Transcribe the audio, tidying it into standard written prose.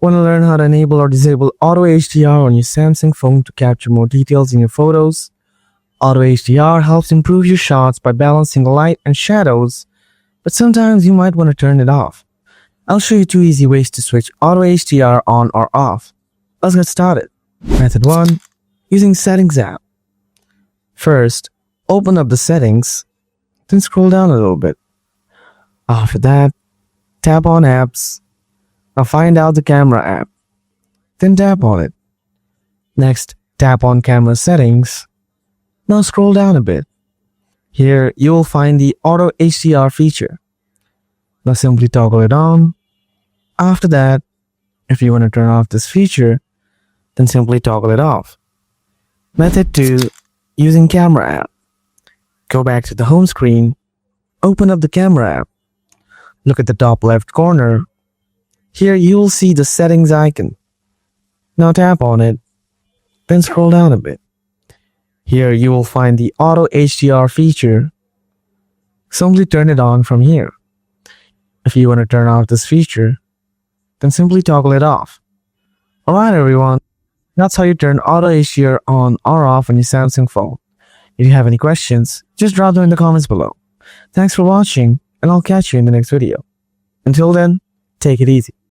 Want to learn how to enable or disable Auto HDR on your Samsung phone to capture more details in your photos? Auto HDR helps improve your shots by balancing light and shadows, but sometimes you might want to turn it off. I'll show you 2 easy ways to switch Auto HDR on or off. Let's get started. Method 1. Using Settings app. First, open up the settings, then scroll down a little bit. After that, tap on Apps. Now find out the Camera app. Then tap on it. Next, tap on Camera Settings. Now scroll down a bit. Here, you will find the Auto HDR feature. Now simply toggle it on. After that, if you want to turn off this feature, then simply toggle it off. Method 2. Using Camera app. Go back to the home screen. Open up the Camera app. Look at the top left corner. Here you will see the settings icon. Now tap on it. Then scroll down a bit. Here you will find the Auto HDR feature. Simply turn it on from here. If you want to turn off this feature, then simply toggle it off. Alright everyone, that's how you turn Auto HDR on or off on your Samsung phone. If you have any questions, just drop them in the comments below. Thanks for watching, and I'll catch you in the next video. Until then, take it easy.